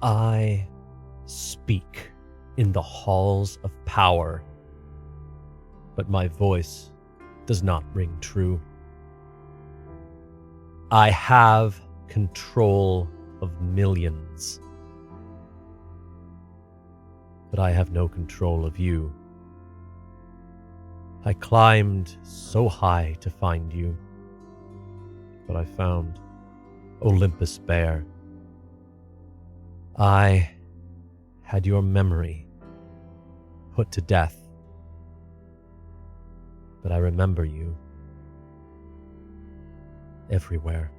I speak in the halls of power, but my voice does not ring true. I have control of millions, but I have no control of you. I climbed so high to find you, but I found Olympus bare. I had your memory put to death, but I remember you everywhere.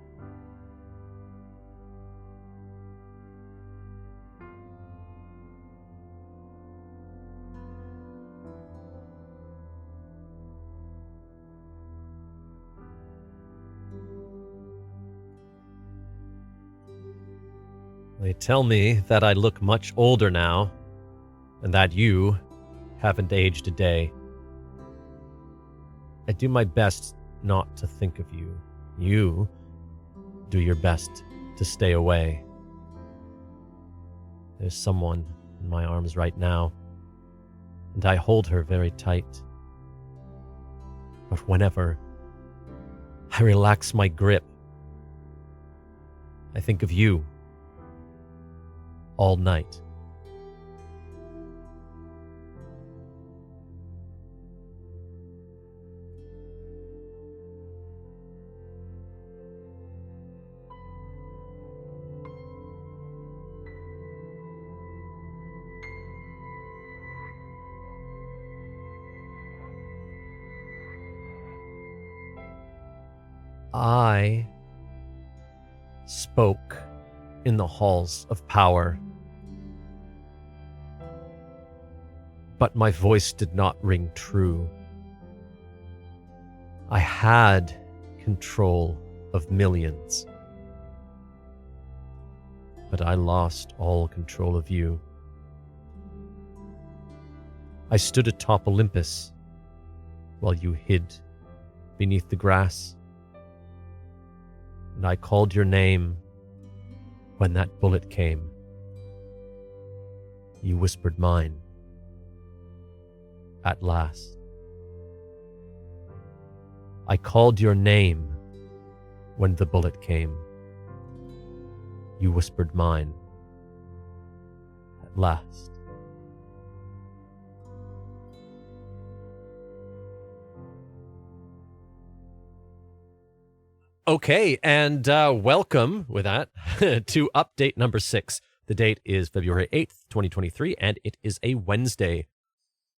They tell me that I look much older now, and that you haven't aged a day. I do my best not to think of you. You do your best to stay away. There's someone in my arms right now, and I hold her very tight. But whenever I relax my grip, I think of you all night. I spoke in the halls of power, but my voice did not ring true. I had control of millions, but I lost all control of you. I stood atop Olympus while you hid beneath the grass, and I called your name when that bullet came. You whispered mine at last. I called your name when the bullet came. You whispered mine at last. Okay, and welcome with that to update number 6. The date is February 8th, 2023, and it is a Wednesday.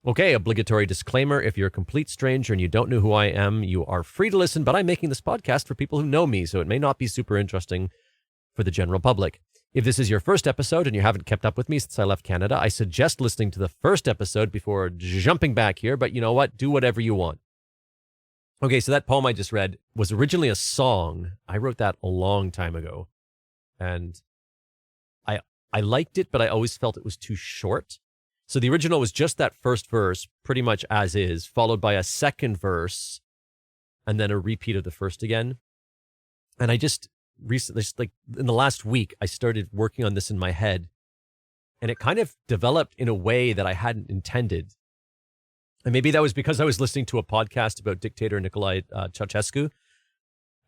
Okay, obligatory disclaimer. If you're a complete stranger and you don't know who I am, you are free to listen, but I'm making this podcast for people who know me, so it may not be super interesting for the general public. If this is your first episode and you haven't kept up with me since I left Canada, I suggest listening to the first episode before jumping back here, but you know what? Do whatever you want. Okay, so that poem I just read was originally a song. I wrote that a long time ago, and I liked it, but I always felt it was too short. So the original was just that first verse, pretty much as is, followed by a second verse, and then a repeat of the first again. And I just recently, like in the last week, I started working on this in my head, and it kind of developed in a way that I hadn't intended. And maybe that was because I was listening to a podcast about dictator Nicolae Ceausescu.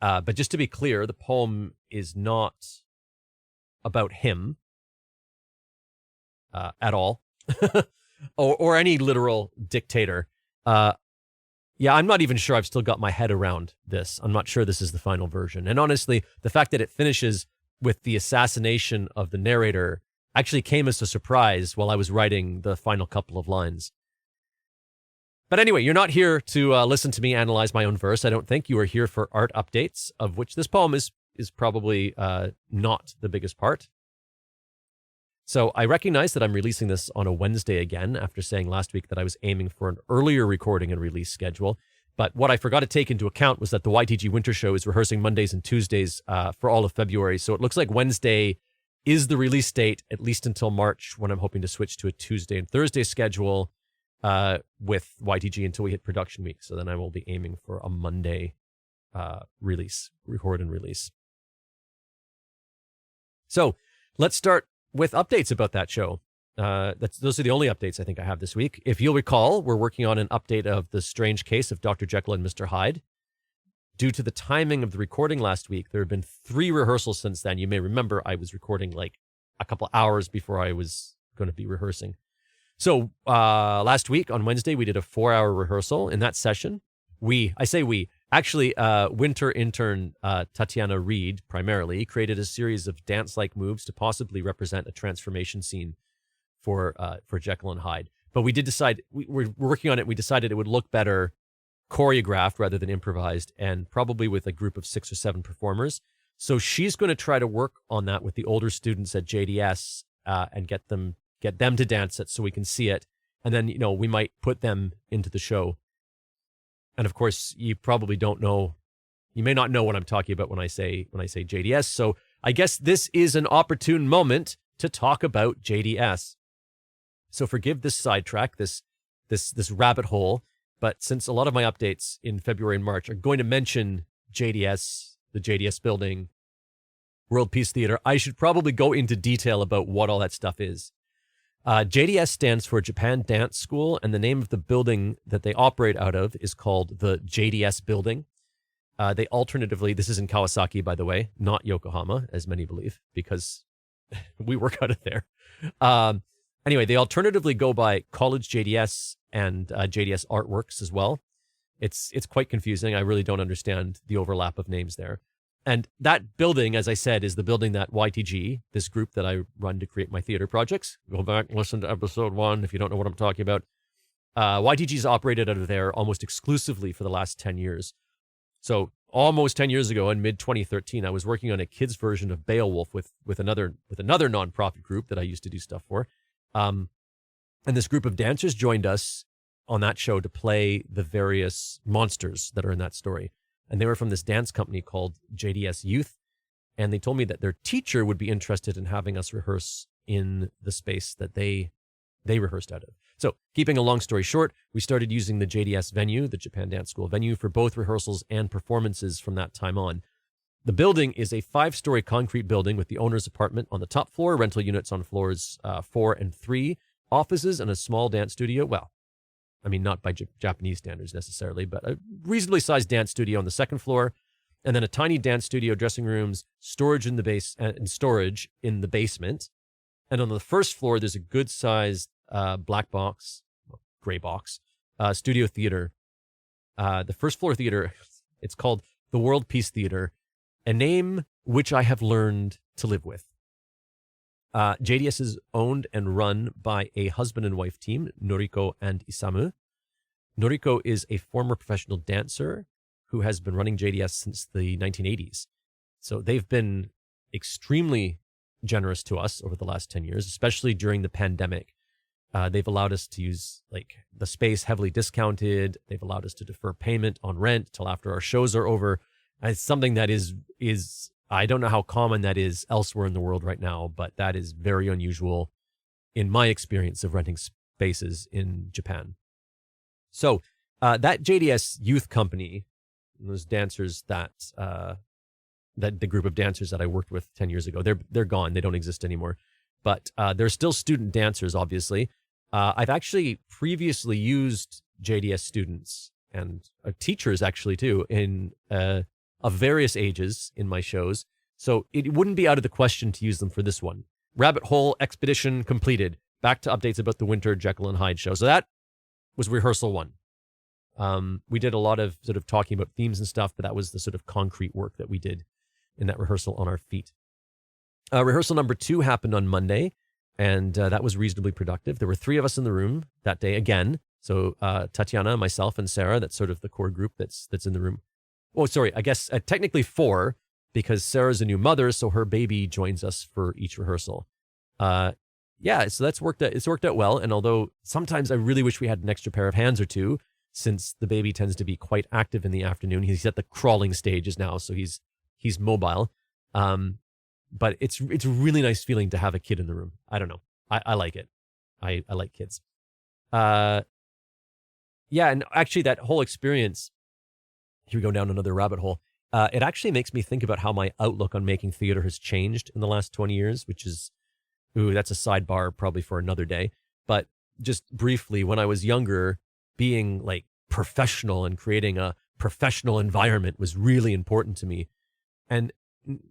But just to be clear, the poem is not about him at all, or any literal dictator. Yeah, I'm not even sure I've still got my head around this. I'm not sure this is the final version. And honestly, the fact that it finishes with the assassination of the narrator actually came as a surprise while I was writing the final couple of lines. But anyway, you're not here to listen to me analyze my own verse. I don't think. You are here for art updates, of which this poem is probably not the biggest part. So I recognize that I'm releasing this on a Wednesday again, after saying last week that I was aiming for an earlier recording and release schedule. But what I forgot to take into account was that the YTG Winter Show is rehearsing Mondays and Tuesdays for all of February. So it looks like Wednesday is the release date, at least until March, when I'm hoping to switch to a Tuesday and Thursday schedule with YTG until we hit production week. So then I will be aiming for a Monday record and release. So let's start with updates about that show. Those are the only updates I think I have this week. If you'll recall, we're working on an update of The Strange Case of Dr. Jekyll and Mr. Hyde. Due to the timing of the recording last week, there have been 3 rehearsals since then. You may remember I was recording like a couple hours before I was going to be rehearsing. So last week on Wednesday, we did a 4-hour rehearsal. In that session, actually, winter intern Tatiana Reed primarily created a series of dance-like moves to possibly represent a transformation scene for Jekyll and Hyde. But we did decide, we're working on it, we decided it would look better choreographed rather than improvised, and probably with a group of 6 or 7 performers. So she's going to try to work on that with the older students at JDS and get them to dance it so we can see it. And then, we might put them into the show. And of course, you probably don't know, you may not know what I'm talking about when I say JDS. So I guess this is an opportune moment to talk about JDS. So forgive this sidetrack, this rabbit hole, but since a lot of my updates in February and March are going to mention JDS, the JDS building, World Peace Theater, I should probably go into detail about what all that stuff is. JDS stands for Japan Dance School, and the name of the building that they operate out of is called the JDS Building. They alternatively, this is in Kawasaki, by the way, not Yokohama, as many believe, because we work out of there. Anyway, they alternatively go by College JDS and JDS Artworks as well. It's quite confusing. I really don't understand the overlap of names there. And that building, as I said, is the building that YTG, this group that I run to create my theater projects. Go back and listen to episode 1 if you don't know what I'm talking about. YTG's operated out of there almost exclusively for the last 10 years. So almost 10 years ago, in mid-2013, I was working on a kids' version of Beowulf with another nonprofit group that I used to do stuff for. And this group of dancers joined us on that show to play the various monsters that are in that story. And they were from this dance company called JDS Youth. And they told me that their teacher would be interested in having us rehearse in the space that they rehearsed out of. So keeping a long story short, we started using the JDS venue, the Japan Dance School venue, for both rehearsals and performances from that time on. The building is a 5-story concrete building with the owner's apartment on the top floor, rental units on floors 4 and 3, offices, and a small dance studio. Well, I mean, not by Japanese standards necessarily, but a reasonably sized dance studio on the second floor, and then a tiny dance studio, dressing rooms, storage in the base, and storage in the basement. And on the first floor, there's a good-sized black box, gray box, studio theater. The first floor theater, it's called the World Peace Theater, a name which I have learned to live with. JDS is owned and run by a husband and wife team, Noriko and Isamu. Noriko is a former professional dancer who has been running JDS since the 1980s. So they've been extremely generous to us over the last 10 years, especially during the pandemic. They've allowed us to use the space heavily discounted. They've allowed us to defer payment on rent till after our shows are over. And it's something that is I don't know how common that is elsewhere in the world right now, but that is very unusual in my experience of renting spaces in Japan. So that JDS Youth Company, those dancers that the group of dancers that I worked with 10 years ago, they're gone. They don't exist anymore. But they're still student dancers, obviously. I've actually previously used JDS students and teachers actually too in of various ages in my shows. So it wouldn't be out of the question to use them for this one. Rabbit hole expedition completed. Back to updates about the winter Jekyll and Hyde show. So that was rehearsal 1. We did a lot of sort of talking about themes and stuff, but that was the sort of concrete work that we did in that rehearsal on our feet. Rehearsal number 2 happened on Monday, and that was reasonably productive. There were 3 of us in the room that day again. So Tatiana, myself, and Sarah, that's sort of the core group that's in the room. Oh, sorry, I guess technically 4, because Sarah's a new mother, so her baby joins us for each rehearsal. Yeah, so it's worked out well, and although sometimes I really wish we had an extra pair of hands or 2, since the baby tends to be quite active in the afternoon. He's at the crawling stages now, so he's mobile. But it's a really nice feeling to have a kid in the room. I don't know. I like it. I like kids. Yeah, and actually that whole experience, here we go down another rabbit hole. It actually makes me think about how my outlook on making theater has changed in the last 20 years, which is Ooh, that's a sidebar probably for another day. But just briefly, when I was younger, being like professional and creating a professional environment was really important to me. And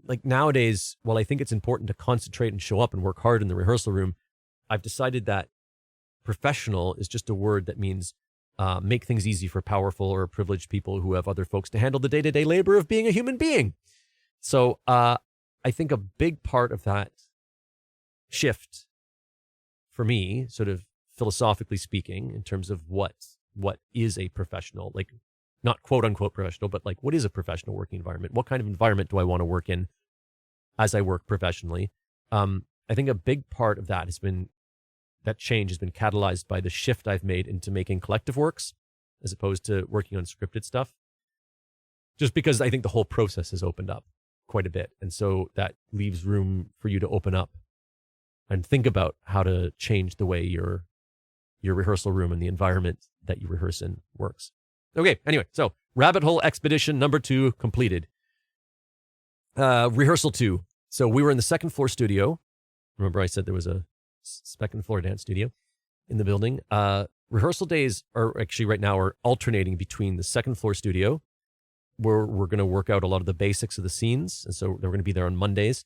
like nowadays, while I think it's important to concentrate and show up and work hard in the rehearsal room, I've decided that professional is just a word that means make things easy for powerful or privileged people who have other folks to handle the day-to-day labor of being a human being. So I think a big part of that shift for me, sort of philosophically speaking, in terms of what is a professional, like not quote unquote professional, but like what is a professional working environment? What kind of environment do I want to work in as I work professionally? I think a big part of that change has been catalyzed by the shift I've made into making collective works as opposed to working on scripted stuff. Just because I think the whole process has opened up quite a bit. And so that leaves room for you to open up and think about how to change the way your rehearsal room and the environment that you rehearse in works. Okay, anyway, so Rabbit Hole Expedition number 2 completed. Rehearsal 2. So we were in the second floor studio. Remember I said there was a second floor dance studio in the building. Rehearsal days are actually right now are alternating between the second floor studio, where we're going to work out a lot of the basics of the scenes. And so they're going to be there on Mondays.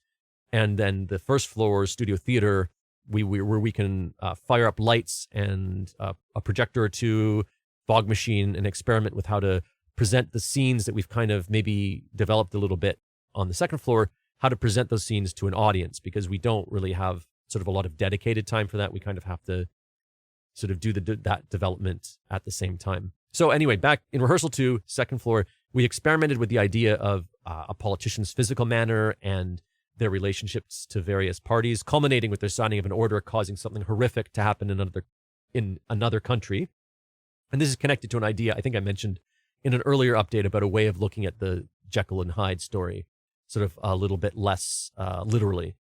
And then the first floor studio theater, where we can fire up lights and a projector or two, fog machine, and experiment with how to present the scenes that we've kind of maybe developed a little bit on the second floor, how to present those scenes to an audience, because we don't really have sort of a lot of dedicated time for that. We kind of have to sort of do that development at the same time. So anyway, back in rehearsal 2, second floor, we experimented with the idea of a politician's physical manner and their relationships to various parties, culminating with their signing of an order causing something horrific to happen in another country. And this is connected to an idea I think I mentioned in an earlier update about a way of looking at the Jekyll and Hyde story, sort of a little bit less literally.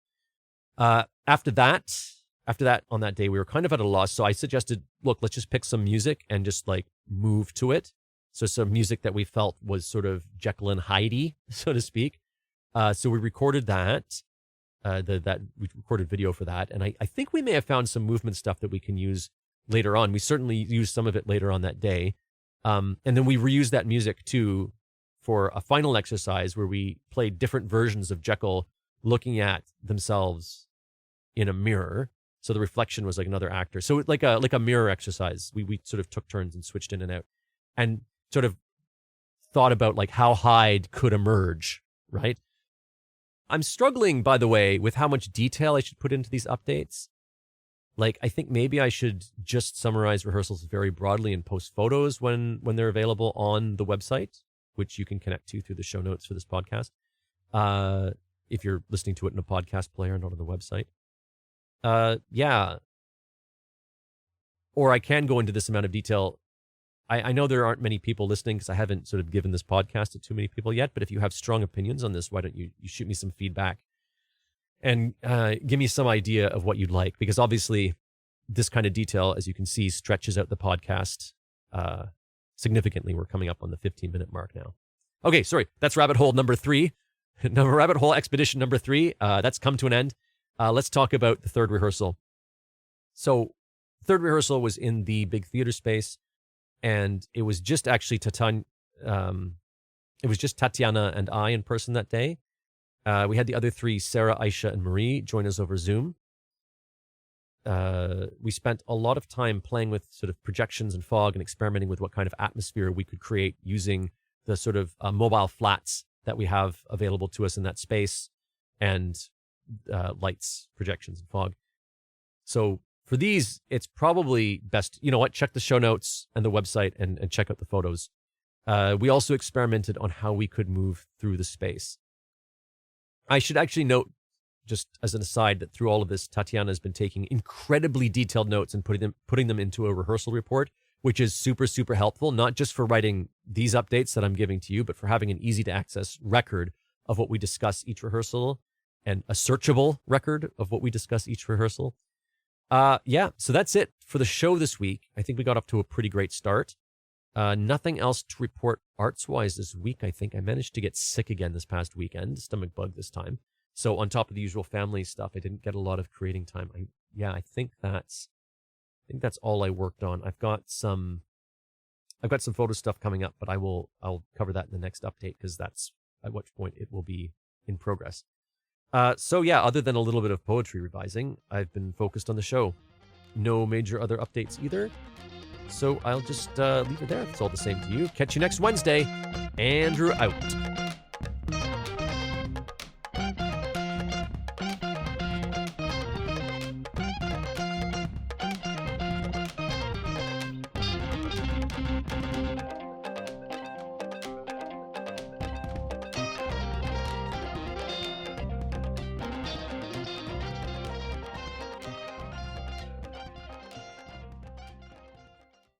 After that, on that day, we were kind of at a loss. So I suggested, look, let's just pick some music and just like move to it. So some music that we felt was sort of Jekyll and Hyde-y, so to speak. So we recorded that. We recorded video for that. And I think we may have found some movement stuff that we can use later on. We certainly used some of it later on that day. And then we reused that music too for a final exercise where we played different versions of Jekyll looking at themselves in a mirror. So the reflection was like another actor. So like a mirror exercise. We sort of took turns and switched in and out and sort of thought about like how Hyde could emerge, right? I'm struggling, by the way, with how much detail I should put into these updates. Like, I think maybe I should just summarize rehearsals very broadly and post photos when they're available on the website, which you can connect to through the show notes for this podcast. If you're listening to it in a podcast player, not on the website. Yeah. Or I can go into this amount of detail. I know there aren't many people listening because I haven't sort of given this podcast to too many people yet, but if you have strong opinions on this, why don't you shoot me some feedback and give me some idea of what you'd like? Because obviously this kind of detail, as you can see, stretches out the podcast significantly. We're coming up on the 15-minute mark now. Okay, sorry, that's Rabbit Hole number 3. Rabbit Hole Expedition number 3. That's come to an end. Let's talk about the third rehearsal. So third rehearsal was in the big theater space. And it was just actually Tatiana and I in person that day. We had the other 3, Sarah, Aisha, and Marie, join us over Zoom. We spent a lot of time playing with sort of projections and fog and experimenting with what kind of atmosphere we could create using the sort of mobile flats that we have available to us in that space and lights, projections, and fog. So for these, it's probably best, you know what, check the show notes and the website and check out the photos. We also experimented on how we could move through the space. I should actually note, just as an aside, that through all of this, Tatiana has been taking incredibly detailed notes and putting them into a rehearsal report, which is super, super helpful, not just for writing these updates that I'm giving to you, but for having an easy-to-access record of what we discuss each rehearsal and a searchable record of what we discuss each rehearsal. Yeah, so that's it for the show this week. I think we got off to a pretty great start. Nothing else to report arts-wise this week. I think I managed to get sick again this past weekend, stomach bug this time. So on top of the usual family stuff, I didn't get a lot of creating time. I think that's all I worked on. I've got some photo stuff coming up, but I'll cover that in the next update because that's at which point it will be in progress. So yeah, other than a little bit of poetry revising, I've been focused on the show. No major other updates either. So I'll just leave it there. It's all the same to you. Catch you next Wednesday. Andrew out.